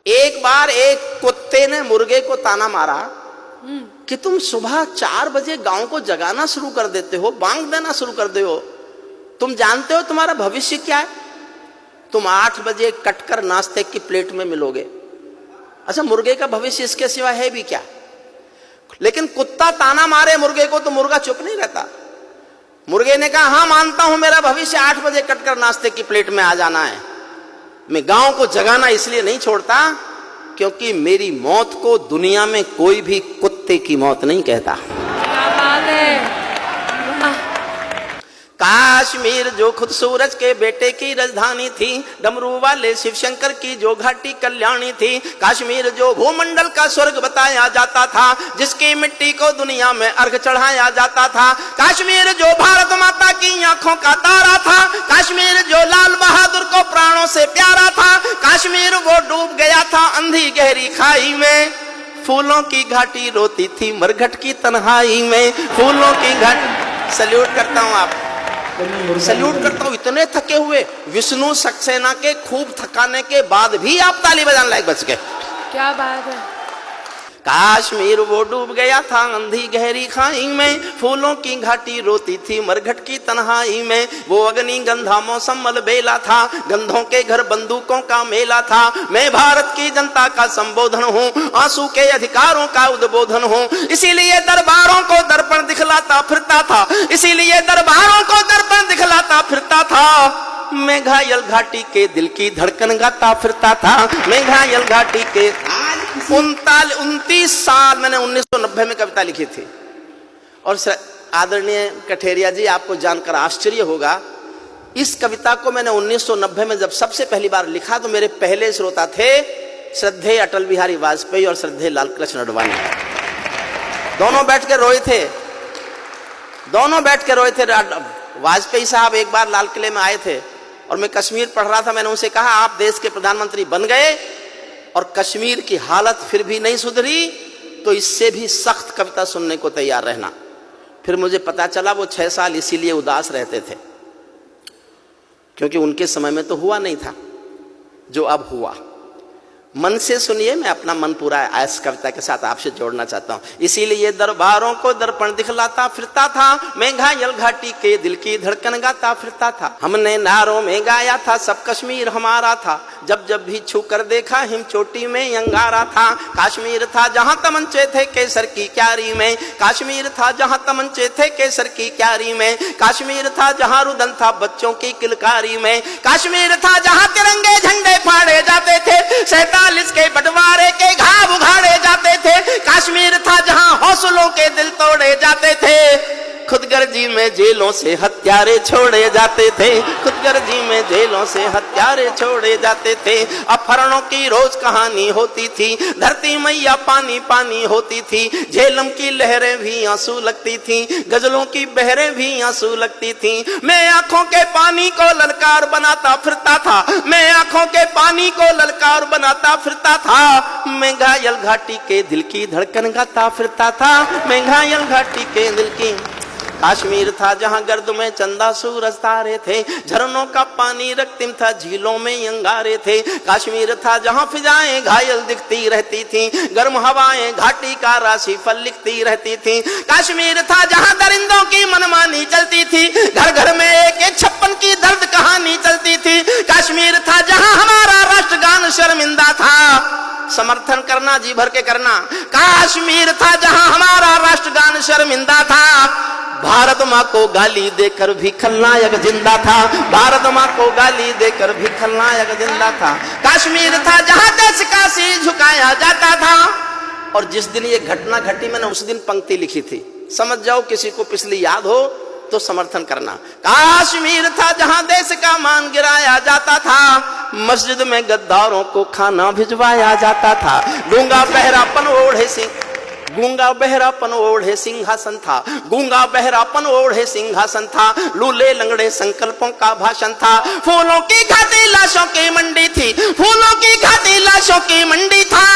एक बार एक कुत्ते ने मुर्गे को ताना मारा कि तुम सुबह 4 बजे गांव को जगाना शुरू कर देते हो, बांग देना शुरू कर दे हो, तुम जानते हो तुम्हारा भविष्य क्या है? तुम 8 बजे कटकर नाश्ते की प्लेट में मिलोगे। अच्छा, मुर्गे का भविष्य इसके सिवा है भी क्या? लेकिन कुत्ता ताना मारे मुर्गे को तो मुर्गा चुप नहीं रहता। मुर्गे ने कहा, हाँ मानता हूं मेरा भविष्य 8 बजे कटकर नाश्ते की प्लेट में आ जाना है। मैं गांव को जगाना इसलिए नहीं छोड़ता क्योंकि मेरी मौत को दुनिया में कोई भी कुत्ते की मौत नहीं कहता। क्या बात है। काश्मीर जो खुद सूरज के बेटे की राजधानी थी, डमरू वाले शिव शंकर की जो घाटी कल्याणी थी, काश्मीर जो भूमंडल का स्वर्ग बताया जाता था, जिसकी मिट्टी को दुनिया में अर्घ चढ़ाया जाता था, काश्मीर जो भारत माता की आंखों का तारा था, काश्मीर जो लाल बहादुर को प्राणों से प्यारा था, काश्मीर वो डूब गया था अंधी गहरी खाई में, फूलों की घाटी रोती थी मरघट की तन्हाई में, फूलों की घाटी। सल्यूट करता हूं आप, सल्यूट करता हूं। इतने थके हुए विष्णु सक्सेना के खूब थकाने के बाद भी आप ताली बजाने लायक बच गए। क्या बात है। काश्मीर वो डूब गया था अंधी गहरी खाई में, फूलों की घाटी रोती थी मरघट की तन्हाई में, वो अग्नि गंधा मौसम मलबेला था, गंधों के घर बंदूकों का मेला था, मैं भारत की जनता का संबोधन हूँ, आंसू के अधिकारों का उद्बोधन हूँ, इसीलिए दरबारों को दर्पण दिखलाता फिरता था, इसीलिए दरबारों को दर्पण दिखलाता फिरता था, मैं घायल घाटी के दिल की धड़कन गाता फिरता था, मैं घायल घाटी के 29 साल मैंने 1990 में कविता लिखी थी। और आदरणीय कठेरिया जी, आपको जानकर आश्चर्य होगा, इस कविता को मैंने 1990 में जब सबसे पहली बार लिखा तो मेरे पहले श्रोता थे श्रद्धेय अटल बिहारी वाजपेयी और श्रद्धेय लाल कृष्ण अडवाणी। दोनों बैठ के रोए थे, दोनों बैठ के रोए थे। वाजपेयी साहब एक बार लाल किले में आए थे और मैं कश्मीर पढ़ रहा था। मैंने उनसे कहा, आप देश के प्रधानमंत्री बन गए और कश्मीर की हालत फिर भी नहीं सुधरी तो इससे भी सख्त कविता सुनने को तैयार रहना। फिर मुझे पता चला वो 6 साल इसीलिए उदास रहते थे क्योंकि उनके समय में तो हुआ नहीं था जो अब हुआ। मन से सुनिए, मैं अपना मन पूरा इस कविता के साथ आपसे जोड़ना चाहता हूं। इसीलिए दरबारों को दर्पण दिखलाता फिरता था, मैं घायल घाटी के दिल की धड़कन गाता फिरता था, हमने नारों में गाया था सब कश्मीर हमारा था, जब जब भी छू कर देखा हिम चोटी में अंगारा था, काश्मीर था जहां तमंचे थे केसर की क्यारी में, काश्मीर था जहां तमंचे थे केसर की क्यारी में, काश्मीर था जहां रुदन था बच्चों की किलकारी में, काश्मीर था जहां तिरंगे झंडे फाड़े जाते थे, 47 के बंटवारे के घाव उघाड़े जाते थे, काश्मीर था जहां हौसलों के दिल तोड़े जाते थे, खुदगर्जी में जेलों से हत्यारे छोड़े जाते थे, खुदगर्जी में जेलों से हत्यारे छोड़े जाते थे, अपहरणों की रोज कहानी होती थी, धरती मैया पानी पानी होती थी, झेलम की लहरें भी आंसू लगती थी, गजलों की बहरें भी आंसू लगती थी, मैं आंखों के पानी को ललकार बनाता फिरता था, मैं आंखों के पानी को ललकार बनाता फिरता था, मैं घायल घाटी के दिल की धड़कन गाता फिरता था, मैं घायल घाटी के दिल की। काश्मीर था जहां गर्द में चंदा सूरज तारे थे, झरनों का पानी रक्तिम था झीलों में अंगारे थे, काश्मीर था जहां फिजाएं घायल दिखती रहती थी, गर्म हवाएं घाटी का राशि फल लिखती रहती थी, काश्मीर था जहां दरिंदों की मनमानी चलती थी, घर घर में एक 56 की दर्द कहानी चलती थी, काश्मीर था जहां हमारा राष्ट्रगान शर्मिंदा था, समर्थन करना जी भर के करना, काश्मीर था जहां हमारा राष्ट्रगान शर्मिंदा था, भारत माँ को गाली देकर भी खलनायक जिंदा था, भारत माँ को गाली देकर भी खलनायक जिंदा था, काश्मीर था जहां देश का सिर झुकाया जाता था। और जिस दिन ये घटना घटी मैंने उस दिन पंक्ति लिखी थी, समझ जाओ किसी को पिछली याद हो तो समर्थन करना। काश्मीर था जहां देश का मान गिराया जाता था, मस्जिद में गद्दारों को खाना भिजवाया जाता था, गूंगा बहरापन ओढ़े सिंह, गूंगा बहरापन ओढ़े सिंहासन था, गूंगा बहरापन ओढ़े सिंहासन था, लूले लंगड़े संकल्पों का भाषण था, फूलों की घाटी लाशों की मंडी थी, फूलों की घाटी लाशों की मंडी था,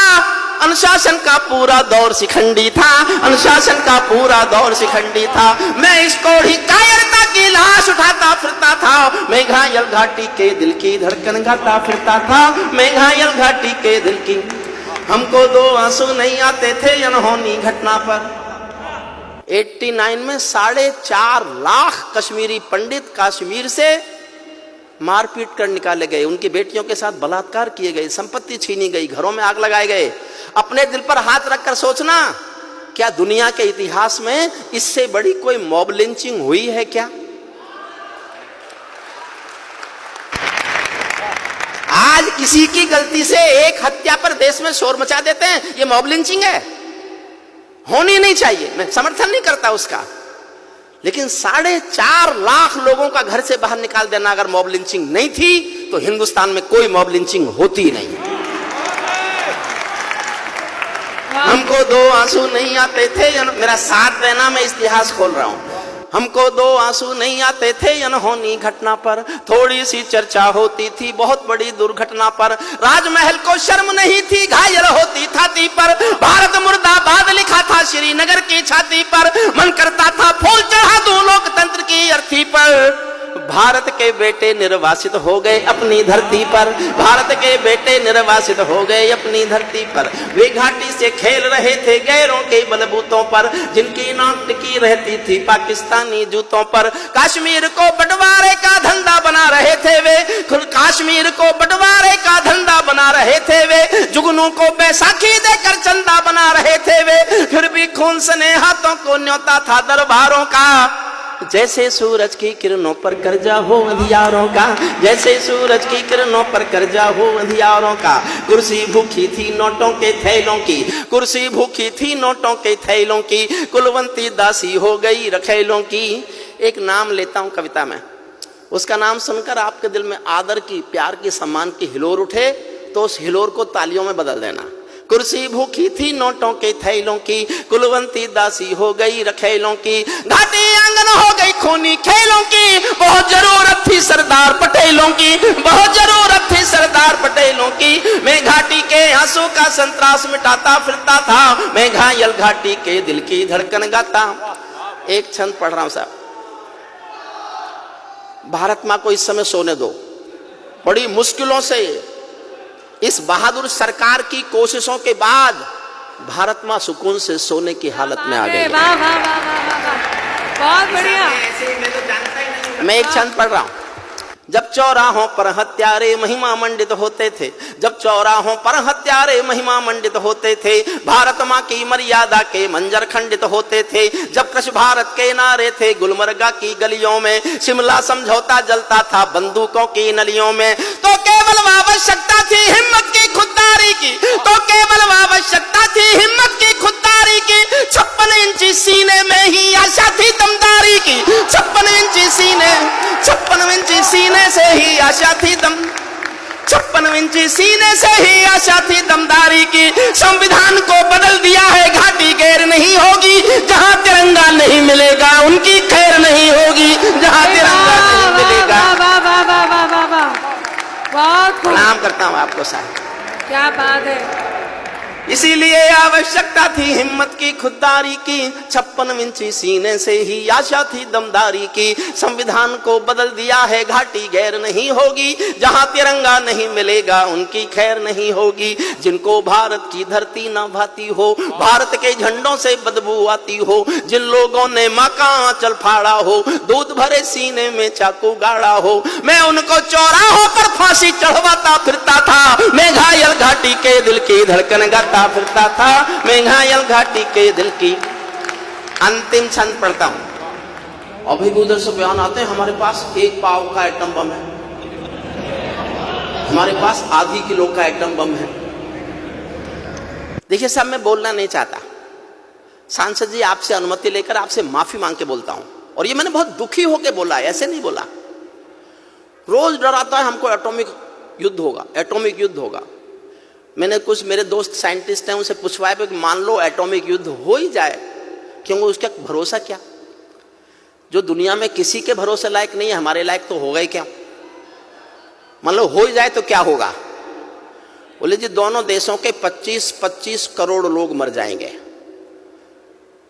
अनुशासन का पूरा दौर शिखंडी था, अनुशासन का पूरा दौर शिखंडी था, मैं इस कोढ़ी कायरता की लाश उठाता फिरता था, मैं घायल घाटी के दिल की धड़कन गाता फिरता था, मैं घायल घाटी के दिल की। हमको 2 आंसू नहीं आते थे अनहोनी घटना पर। 89 में 4.5 लाख कश्मीरी पंडित कश्मीर से मारपीट कर निकाले गए, उनकी बेटियों के साथ बलात्कार किए गए, संपत्ति छीनी गई, घरों में आग लगाए गए। अपने दिल पर हाथ रखकर सोचना, क्या दुनिया के इतिहास में इससे बड़ी कोई मॉब लिंचिंग हुई है क्या? आज किसी की गलती से एक हत्या पर देश में शोर मचा देते हैं, ये मॉब लिंचिंग है, होनी नहीं चाहिए, मैं समर्थन नहीं करता उसका। लेकिन 4.5 लाख लोगों का घर से बाहर निकाल देना अगर मॉब लिंचिंग नहीं थी तो हिंदुस्तान में कोई मॉब लिंचिंग होती नहीं। हमको 2 आंसू नहीं आते थे, मेरा साथ देना, मैं इतिहास खोल रहा हूं। हमको 2 आंसू नहीं आते थे अनहोनी घटना पर, थोड़ी सी चर्चा होती थी बहुत बड़ी दुर्घटना पर। राजमहल को शर्म नहीं थी, घायल होती छाती पर, भारत मुर्दाबाद लिखा था श्रीनगर की छाती पर। मन करता था फूल चढ़ा दूं लोकतंत्र की अर्थी पर। भारत के बेटे निर्वासित हो गए अपनी धरती पर, भारत के बेटे निर्वासित हो गए अपनी धरती पर। वे घाटी से खेल रहे थे गैरों के बलबूतों पर, जिनकी नाक टिकी रहती थी पाकिस्तानी जूतों पर। कश्मीर को बंटवारे का धंधा बना रहे थे वे, कश्मीर को बंटवारे का धंधा बना रहे थे वे। जुगनू को बैसाखी देकर चंदा बना रहे थे वे, फिर भी खून सने हाथों को न्योता था दरबारों का। जैसे सूरज की किरणों पर कर्जा हो अंधियारों का, जैसे सूरज की किरणों पर कर्जा हो अंधियारों का। कुर्सी भूखी थी नोटों के थैलों की, कुर्सी भूखी थी नोटों के थैलों की, कुलवंती दासी हो गई रखेलों की। एक नाम लेता हूं कविता में, उसका नाम सुनकर आपके दिल में आदर की, प्यार की, सम्मान की हिलोर उठे तो उस हिलोर को तालियों में बदल देना। कुर्सी भूखी थी नोटों के थैलों की, कुलवंती दासी हो गई रखेलों की। घाटी आंगन हो गई खूनी खेलों की, बहुत जरूरत थी सरदार पटेलों की, बहुत जरूरत थी सरदार पटेलों की। मैं घाटी के आंसू का संतरास मिटाता फिरता था, मैं घायल घाटी के दिल की धड़कन गाता। एक छंद पढ़ रहा हूं साहब। भारत मां को इस समय सोने दो, बड़ी मुश्किलों से इस बहादुर सरकार की कोशिशों के बाद भारत मां सुकून से सोने की हालत में आ गई। वाह वाह वाह वाह वाह, बहुत बढ़िया। मैं एक छंद पढ़ रहा हूं। जब चौराहों पर हत्यारे महिमा मंडित होते थे, जब चौराहों पर हत्यारे महिमा मंडित होते थे, भारत मां की मर्यादा के मंजर खंडित होते थे। जब कृष भारत के नारे थे गुलमर्गा की गलियों में, शिमला समझौता जलता था बंदूकों की नलियों में। तो केवल आवश्यकता थी हिम्मत की खुददारी की, तो केवल आवश्यकता थी हिम्मत की खुददारी की। 56 इंची सीने में ही आशा थी दमदारी की, 56 इंची सीने, 56 इंची सीने से ही आशा थी 56 इंची सीने से ही आशा थी दमदारी की। संविधान को बदल दिया है घाटी गैर नहीं होगी, जहां तिरंगा नहीं मिलेगा उनकी खैर नहीं होगी, जहां तिरंगा नहीं मिलेगा। बहुत प्रणाम करता हूं आपको साहब, क्या बात है। इसीलिए आवश्यकता थी हिम्मत की खुददारी की, 56 इंची सीने से ही आशा थी दमदारी की। संविधान को बदल दिया है घाटी गैर नहीं होगी, जहां तिरंगा नहीं मिलेगा उनकी खैर नहीं होगी। जिनको भारत की धरती न भाती हो, भारत के झंडों से बदबू आती हो, जिन लोगों ने मां का आंचल फाड़ा हो, दूध भरे सीने में चाकू गाड़ा हो, मैं उनको चौराहों पर फांसी चढ़वाता फिरता था। मैं घायल घाटी के दिल की धड़कन गाता फिरता था, मैं घायल घाटी के दिल की। अंतिम छंद पढ़ता हूं। अभी भी उधर से बयान आते हैं हमारे पास 1 पाव का एटम बम है, हमारे पास आधी किलो का एटम बम है। देखिए साहब, मैं बोलना नहीं चाहता, सांसद जी आपसे अनुमति लेकर आपसे माफी मांग के बोलता हूं, और ये मैंने बहुत दुखी होकर बोला, ऐसे नहीं बोला। रोज डराता है हमको एटॉमिक युद्ध होगा, एटॉमिक युद्ध होगा। मैंने कुछ मेरे दोस्त साइंटिस्ट हैं उनसे पूछवाया कि मान लो एटॉमिक युद्ध हो ही जाए, क्योंकि उसका भरोसा क्या? जो दुनिया में किसी के भरोसे लायक नहीं है, हमारे लायक तो होगा ही क्या? मान लो हो ही जाए तो क्या होगा? बोले जी दोनों देशों के 25-25 करोड़ लोग मर जाएंगे।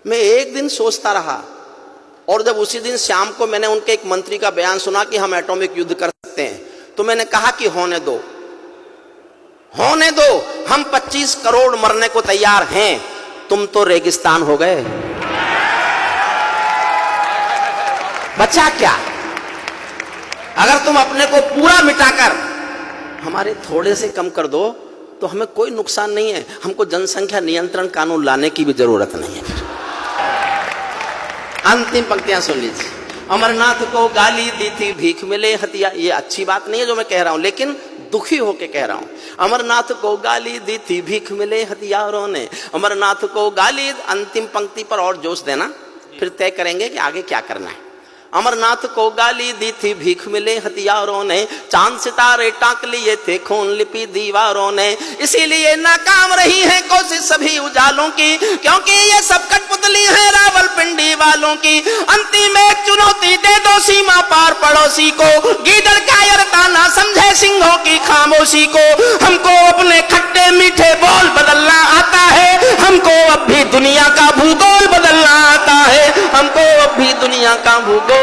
मैं एक दिन सोचता रहा और जब उसी दिन शाम को मैंने उनके एक मंत्री का बयान सुना कि हम एटॉमिक युद्ध कर सकते हैं, तो मैंने कहा कि होने दो, होने दो, हम 25 करोड़ मरने को तैयार हैं, तुम तो रेगिस्तान हो गए, बचा क्या? अगर तुम अपने को पूरा मिटाकर हमारे थोड़े से कम कर दो तो हमें कोई नुकसान नहीं है, हमको जनसंख्या नियंत्रण कानून लाने की भी जरूरत नहीं है। अंतिम पंक्तियां सुन लीजिए। अमरनाथ को गाली दी थी भीख मिले हथियार, ये अच्छी बात नहीं है जो मैं कह रहा हूं, लेकिन दुखी होके कह रहा हूं। अमरनाथ को गाली दी थी भीख मिले हथियारों ने, अमरनाथ को गाली। अंतिम पंक्ति पर और जोश देना, फिर तय करेंगे कि आगे क्या करना है। अमरनाथ को गाली दी थी भीख मिले हथियारों ने, चांद सितारे टाक लिए थे खून लिपि दीवारों ने, इसीलिए नाकाम रही है कोशिश सभी उजालों की, क्योंकि ये सब कठपुतली है रावलपिंडी वालों की। अंतिम एक चुनौती दे दो सीमा पार पड़ोसी को, गीदड़ कायरता ना समझे सिंहों की खामोशी को। हमको अपने खट्टे मीठे बोल बदलना आता है, हमको अब भी दुनिया का भूगोल बदलना आता है, हमको अब भी दुनिया का भूगोल